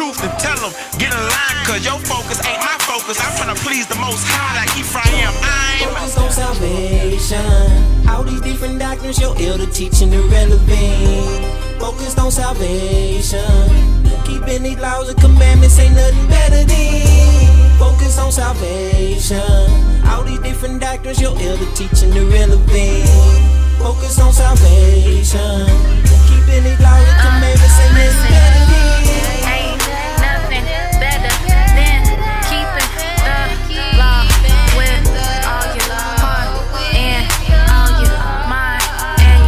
truth, then tell them, get in line, cause your focus ain't my focus. I'm tryna please the Most High like Ephraim. I'm focused on salvation. All these different doctrines, your elder teaching irrelevant. Focused on salvation. Keeping these laws and commandments ain't nothing better than. Focused on salvation. All these different doctrines, your elder teaching irrelevant. Focused on salvation. Keeping these laws and commandments ain't nothing better than. Ain't nothing better than keeping the law with all your heart and all your mind and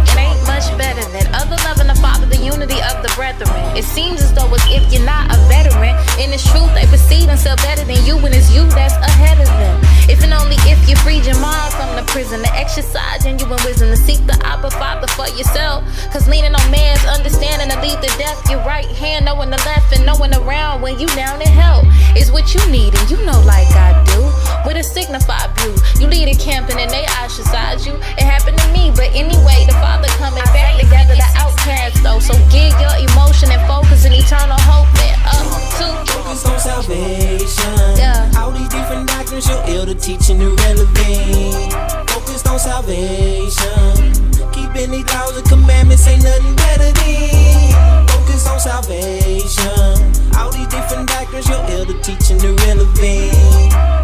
it ain't much better than other loving the Father, the unity of the brethren. It seems as though as if you're not a veteran. In its truth, they proceed and sell better than you, and it's you that's ahead of them. If and only if you freed your mind from the prison, to exercise genuine wisdom, to seek the Abba Father for yourself. Cause leaning on man's understanding to lead to death, your right hand knowing the left and knowing around when you down in hell is what you need, and you know like I do. With a signified view, you lead a camp and then they ostracize you. It happened to me, but anyway, the Father coming back to gather the outcasts though. So give your emotion and focus and eternal hope and up to. Focus on salvation. Yeah. All these different doctrines, your elder teaching irrelevant. Focused on salvation. Keeping these laws and commandments ain't nothing better than. Focus on salvation. All these different doctrines, your elder teaching irrelevant.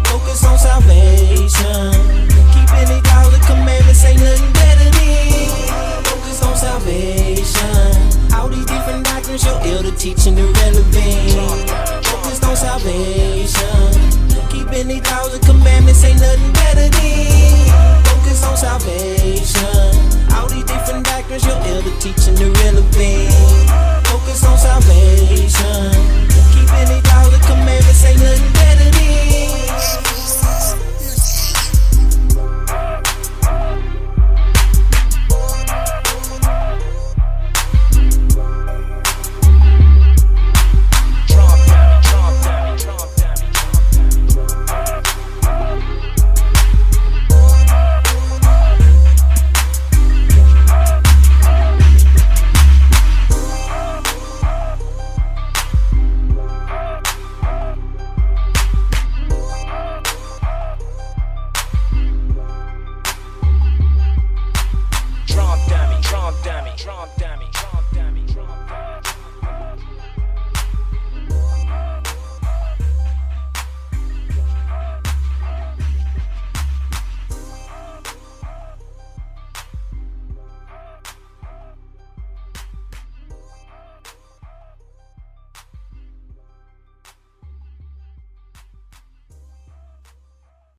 Focus on salvation. Keeping these laws and commandments ain't nothing better than. Focus on salvation. All these different doctrines, your elder teaching irrelevant. Focused on salvation. Keeping these laws and commandments ain't nothing better than. Focus on salvation. All these different doctrines, your elder teaching irrelevant. Focus on salvation.